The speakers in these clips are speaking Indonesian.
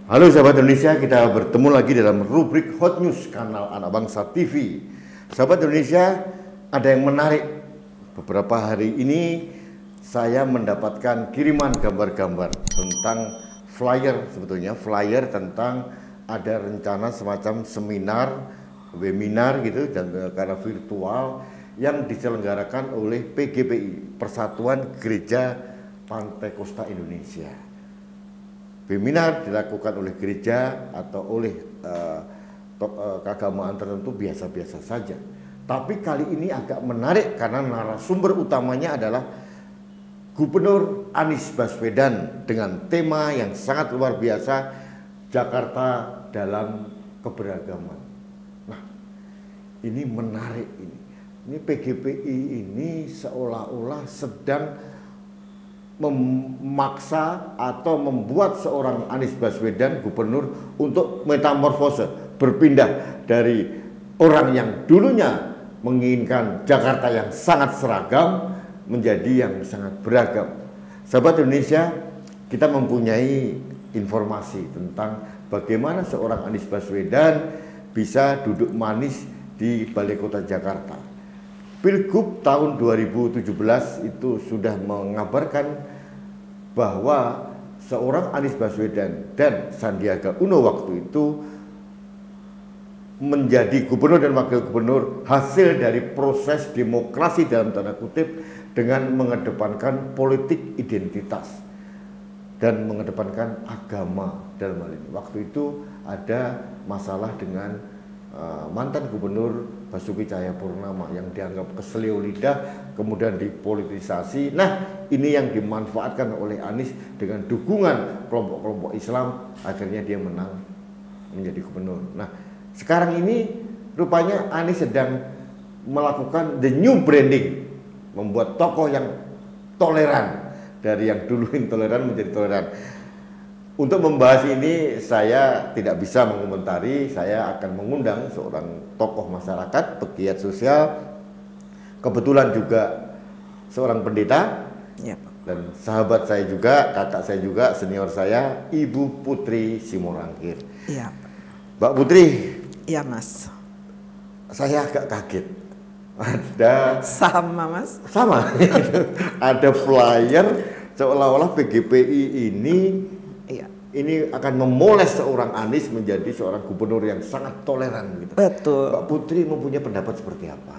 Halo sahabat Indonesia, kita bertemu lagi dalam rubrik Hot News kanal Anak Bangsa TV. Sahabat Indonesia, ada yang menarik. Beberapa hari ini saya mendapatkan kiriman gambar-gambar tentang flyer tentang ada rencana semacam seminar, webinar gitu, dan karena virtual yang diselenggarakan oleh PGPI, Persatuan Gereja Pantai Kosta Indonesia. Webinar dilakukan oleh gereja atau oleh keagamaan tertentu biasa-biasa saja. Tapi kali ini agak menarik karena narasumber utamanya adalah Gubernur Anies Baswedan dengan tema yang sangat luar biasa, Jakarta dalam Keberagaman. Nah, ini menarik ini. Ini PGPI ini seolah-olah sedang memaksa atau membuat seorang Anies Baswedan gubernur untuk metamorfose, berpindah dari orang yang dulunya menginginkan Jakarta yang sangat seragam menjadi yang sangat beragam. Sahabat Indonesia, kita mempunyai informasi tentang bagaimana seorang Anies Baswedan bisa duduk manis di Balai Kota Jakarta. Pilgub tahun 2017 itu sudah mengabarkan bahwa seorang Anies Baswedan dan Sandiaga Uno waktu itu menjadi gubernur dan wakil gubernur hasil dari proses demokrasi dalam tanda kutip dengan mengedepankan politik identitas dan mengedepankan agama dalam hal ini. Waktu itu ada masalah dengan mantan gubernur Basuki Cahayapurnama yang dianggap keselio lidah kemudian dipolitisasi. Nah, ini yang dimanfaatkan oleh Anies dengan dukungan kelompok-kelompok Islam, akhirnya dia menang menjadi gubernur. Nah, sekarang ini rupanya Anies sedang melakukan the new branding, membuat tokoh yang toleran, dari yang dulu intoleran menjadi toleran. Untuk membahas ini saya tidak bisa mengomentari, saya akan mengundang seorang tokoh masyarakat, pegiat sosial, kebetulan juga seorang pendeta, ya, dan sahabat saya juga, kakak saya juga, senior saya, Ibu Putri Simorangkir. Ya. Mbak Putri. Iya Mas. Saya agak kaget. Ada sama Mas. Sama. Ada flyer seolah-olah PGPI ini akan memoles seorang Anies menjadi seorang gubernur yang sangat toleran gitu. Betul. Mbak Putri mempunyai pendapat seperti apa?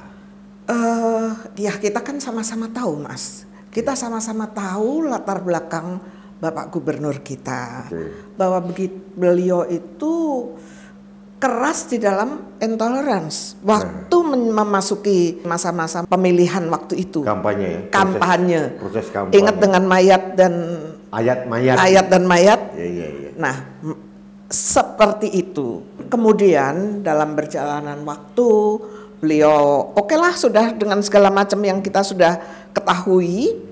Ya kita kan sama-sama tahu Mas. Kita sama-sama tahu latar belakang Bapak Gubernur kita. Bahwa beliau itu keras di dalam intolerance waktu memasuki masa-masa pemilihan waktu itu. Kampanye ya? Proses kampanye. Ingat dengan mayat dan ayat dan mayat. Ya. Nah, seperti itu. Kemudian dalam perjalanan waktu beliau okelah sudah dengan segala macam yang kita sudah ketahui,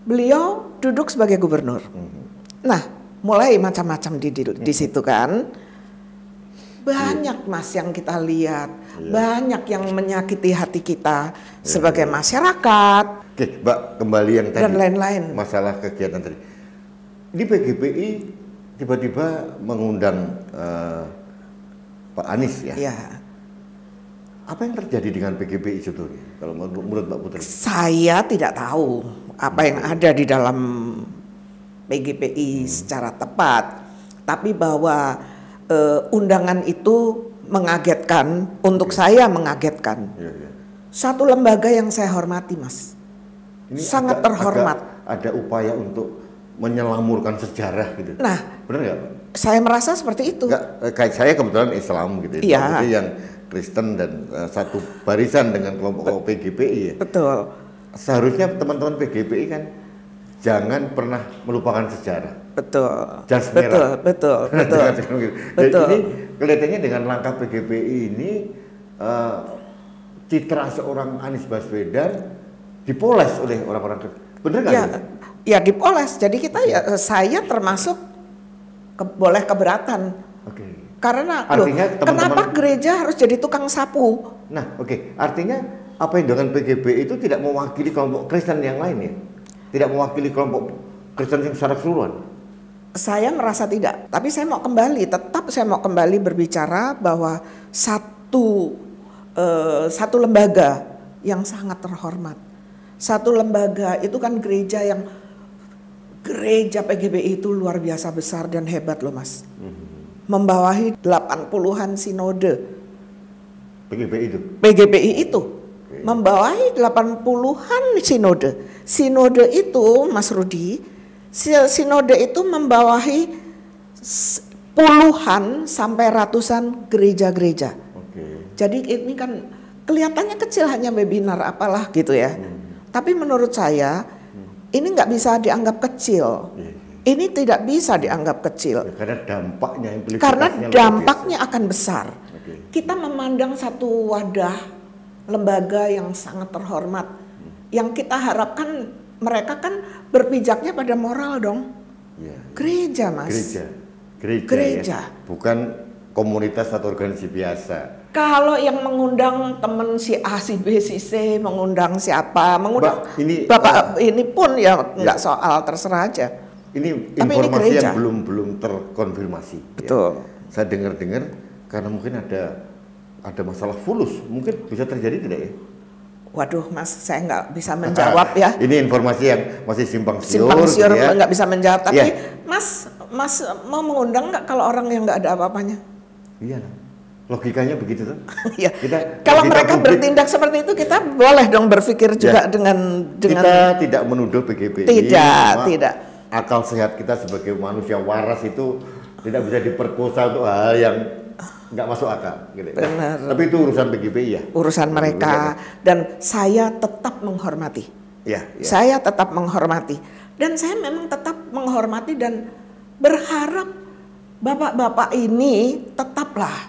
beliau duduk sebagai gubernur. Nah, mulai macam-macam di situ kan. Banyak Mas yang kita lihat, banyak yang menyakiti hati kita sebagai masyarakat. Oke, Mbak, kembali yang tadi dan lain-lain. Masalah kegiatan tadi. Di PGPI tiba-tiba mengundang Pak Anies ya. Ya. Apa yang terjadi dengan PGPI sebetulnya? Kalau menurut Mbak Putri? Saya tidak tahu apa yang ada di dalam PGPI secara tepat, tapi bahwa undangan itu mengagetkan, untuk saya mengagetkan. Satu lembaga yang saya hormati, Mas. Ini sangat terhormat. Ada upaya untuk menyelamurkan sejarah gitu. Nah, benar nggak? Saya merasa seperti itu. Kayak saya kebetulan Islam gitu. Iya. Yang Kristen dan satu barisan dengan kelompok PGPI ya. Betul. Seharusnya teman-teman PGPI kan jangan pernah melupakan sejarah. Betul. Jas merah. Betul. Betul. Ini kelihatannya dengan langkah PGPI ini citra seorang Anies Baswedan dipoles oleh orang-orang. Bener nggak? Ya dipoles. Jadi kita saya termasuk boleh keberatan. Karena artinya kenapa gereja harus jadi tukang sapu? Nah, artinya apa yang dengan PGPI itu tidak mewakili kelompok Kristen yang lain ya? Tidak mewakili kelompok Kristen yang secara keseluruhan? Saya merasa tidak, tapi saya mau kembali, tetap saya mau kembali berbicara bahwa satu lembaga yang sangat terhormat, satu lembaga itu kan gereja PGBI itu luar biasa besar dan hebat loh Mas. Membawahi 80-an sinode. PGBI itu membawahi 80-an sinode. Sinode itu Mas Rudi, sinode itu membawahi puluhan sampai ratusan gereja-gereja. Jadi ini kan kelihatannya kecil, hanya webinar apalah gitu ya. Tapi menurut saya ini nggak bisa dianggap kecil. Ini tidak bisa dianggap kecil. Karena dampaknya akan besar. Kita memandang satu wadah lembaga yang sangat terhormat, yang kita harapkan mereka kan berpijaknya pada moral dong. Gereja Mas. Gereja. Ya. Bukan komunitas atau organisasi biasa. Kalau yang mengundang teman si A, si B, si C, mengundang siapa, mengundang Bapak ini pun ya nggak soal, terserah aja. Ini informasi yang belum terkonfirmasi. Betul. Ya. Saya dengar karena mungkin ada masalah fulus, mungkin bisa terjadi tidak ya? Waduh Mas, saya nggak bisa menjawab ya. Ini informasi yang masih simpang siur ya. Nggak bisa menjawab, tapi Mas mau mengundang nggak kalau orang yang nggak ada apa-apanya? Iya, logikanya begitu tuh. Ya. Kalau mereka bertindak seperti itu, kita boleh dong berpikir juga dengan kita tidak menuduh PGBI. Tidak. Akal sehat kita sebagai manusia waras itu tidak bisa diperkosa untuk hal yang nggak masuk akal. Gitu. Benar. Tapi itu urusan PGBI ya. Urusan mereka. Dan saya tetap menghormati. Ya. Saya tetap menghormati. Dan saya memang tetap menghormati dan berharap bapak-bapak ini tetaplah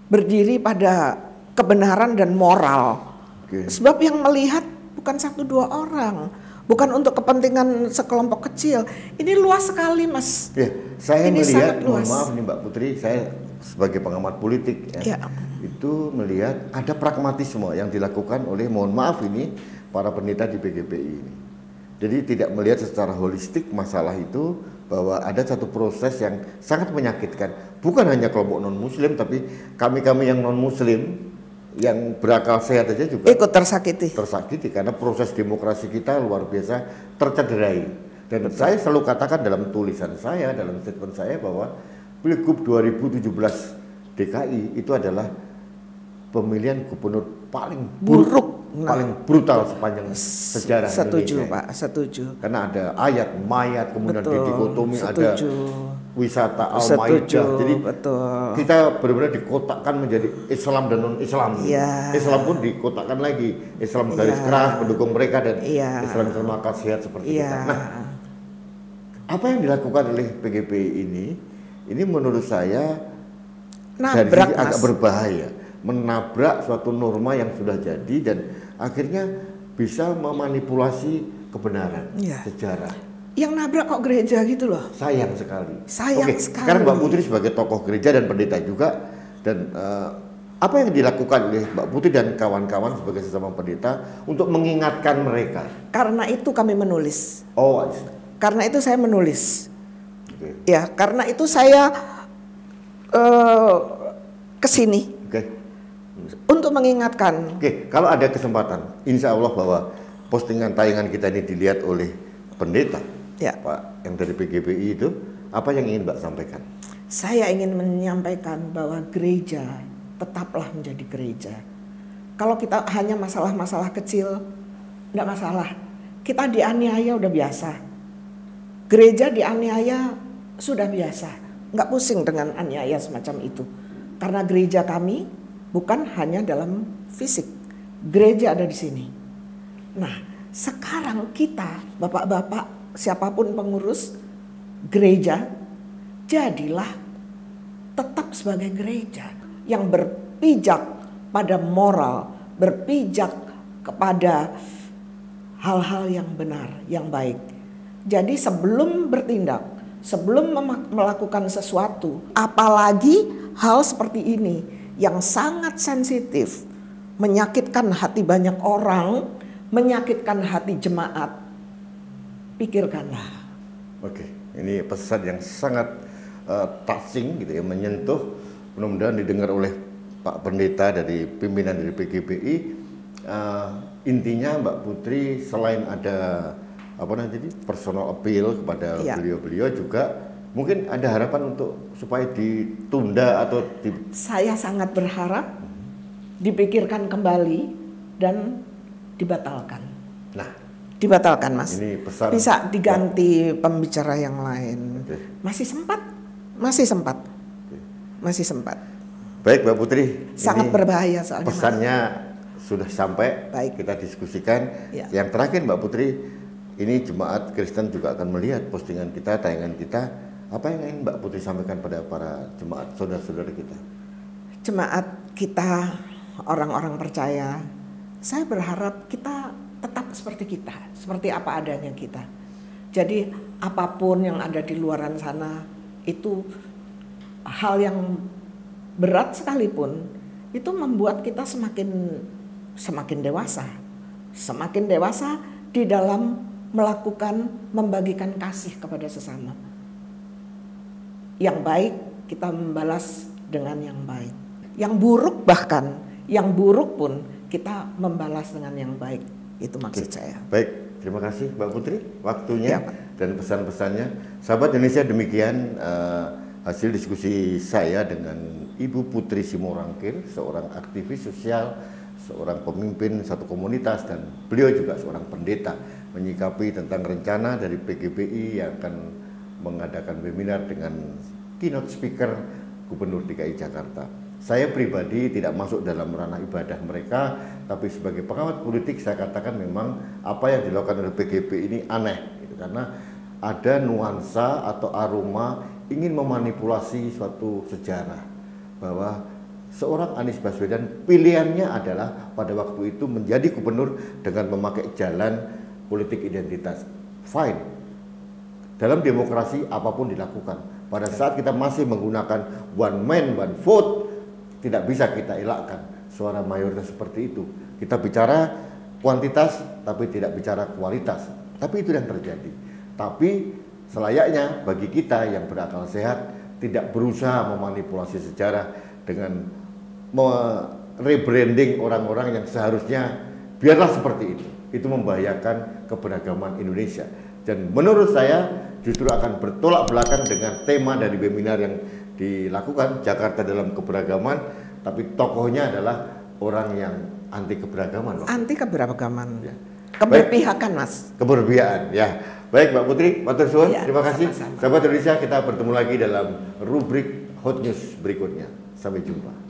berdiri pada kebenaran dan moral. Sebab yang melihat bukan 1-2 orang, bukan untuk kepentingan sekelompok kecil. Ini luas sekali Mas. Ya, saya ini melihat, mohon maaf nih Mbak Putri, saya sebagai pengamat politik itu melihat ada pragmatisme yang dilakukan oleh, mohon maaf ini, para pendeta di PGBI ini. Jadi tidak melihat secara holistik masalah itu, bahwa ada satu proses yang sangat menyakitkan. Bukan hanya kelompok non-muslim, tapi kami-kami yang non-muslim, yang berakal sehat aja juga ikut tersakiti. Karena proses demokrasi kita luar biasa tercederai. Dan saya selalu katakan dalam tulisan saya, dalam statement saya, bahwa Pilgub 2017 DKI itu adalah pemilihan gubernur paling buruk, paling brutal sepanjang sejarah Setuju Indonesia. Pak, setuju. Karena ada ayat mayat, kemudian dikotomi, ada wisata Al-Maidah. Jadi kita benar-benar dikotakkan menjadi Islam dan non-Islam. Islam pun dikotakkan lagi, Islam garis keras pendukung mereka, dan Islam yang akal sehat seperti kita. Nah, apa yang dilakukan oleh PGBI ini menurut saya dari sisi agak berbahaya, menabrak suatu norma yang sudah jadi dan akhirnya bisa memanipulasi kebenaran sejarah. Yang nabrak kok gereja gitu loh. Sayang sekali. Sekali. Sekarang Mbak Putri sebagai tokoh gereja dan pendeta juga, dan apa yang dilakukan oleh Mbak Putri dan kawan-kawan sebagai sesama pendeta untuk mengingatkan mereka? Karena itu kami menulis. Karena itu saya menulis. Ya, karena itu saya kesini untuk mengingatkan. Kalau ada kesempatan, insya Allah bahwa postingan tayangan kita ini dilihat oleh pendeta, Pak, yang dari PGBI itu, apa yang ingin Mbak sampaikan? Saya ingin menyampaikan bahwa gereja tetaplah menjadi gereja. Kalau kita hanya masalah-masalah kecil, enggak masalah. Kita dianiaya udah biasa. Gereja dianiaya sudah biasa. Enggak pusing dengan aniaya semacam itu. Karena gereja kami bukan hanya dalam fisik. Gereja ada di sini. Nah, sekarang kita, bapak-bapak, siapapun pengurus gereja, jadilah tetap sebagai gereja yang berpijak pada moral, berpijak kepada hal-hal yang benar, yang baik. Jadi sebelum bertindak, sebelum melakukan sesuatu, apalagi hal seperti ini yang sangat sensitif, menyakitkan hati banyak orang, menyakitkan hati jemaat, pikirkanlah. Ini pesan yang sangat touching gitu ya, menyentuh. Mudah-mudahan didengar oleh Pak Pendeta dari pimpinan dari PGBI. Intinya Mbak Putri selain ada apa nanti personal appeal kepada beliau-beliau juga mungkin ada harapan untuk supaya ditunda atau Saya sangat berharap dipikirkan kembali dan dibatalkan. Nah, dibatalkan, Mas. Ini pesan bisa diganti pembicara yang lain. Masih sempat. Masih sempat. Masih sempat. Baik, Mbak Putri. Sangat berbahaya soalnya. Pesannya sudah sampai. Baik. Kita diskusikan. Ya. Yang terakhir, Mbak Putri, ini jemaat Kristen juga akan melihat postingan kita, tayangan kita. Apa yang ingin Mbak Putri sampaikan pada para jemaat saudara-saudara kita? Jemaat kita, orang-orang percaya, saya berharap kita tetap seperti kita, seperti apa adanya kita. Jadi apapun yang ada di luaran sana, itu hal yang berat sekalipun, itu membuat kita semakin dewasa. Semakin dewasa di dalam melakukan, membagikan kasih kepada sesama. Yang baik kita membalas dengan yang baik. Yang buruk bahkan, yang buruk pun kita membalas dengan yang baik. Itu maksud saya. Baik, terima kasih Mbak Putri waktunya dan pesan-pesannya. Sahabat Indonesia, demikian hasil diskusi saya dengan Ibu Putri Simorangkir, seorang aktivis sosial, seorang pemimpin satu komunitas, dan beliau juga seorang pendeta, menyikapi tentang rencana dari PGBI yang akan mengadakan webinar dengan keynote speaker Gubernur DKI Jakarta. Saya pribadi tidak masuk dalam ranah ibadah mereka, tapi sebagai pengamat politik saya katakan memang apa yang dilakukan oleh PGB ini aneh, gitu, karena ada nuansa atau aroma ingin memanipulasi suatu sejarah bahwa seorang Anies Baswedan pilihannya adalah pada waktu itu menjadi gubernur dengan memakai jalan politik identitas. Fine, dalam demokrasi apapun dilakukan. Pada saat kita masih menggunakan one man one vote, tidak bisa kita elakkan suara mayoritas seperti itu. Kita bicara kuantitas tapi tidak bicara kualitas. Tapi itu yang terjadi. Tapi selayaknya bagi kita yang berakal sehat tidak berusaha memanipulasi sejarah dengan rebranding orang-orang yang seharusnya biarlah seperti itu. Itu membahayakan keberagaman Indonesia. Dan menurut saya justru akan bertolak belakang dengan tema dari webinar yang dilakukan, Jakarta dalam Keberagaman, tapi tokohnya adalah orang yang anti keberagaman. Anti keberagaman. Ya. Keberpihakan, Mas. Keberpihakan, ya. Baik, Mbak Putri, matur suwun, ya, terima kasih. Sama-sama. Sahabat Indonesia, kita bertemu lagi dalam rubrik Hot News berikutnya. Sampai jumpa.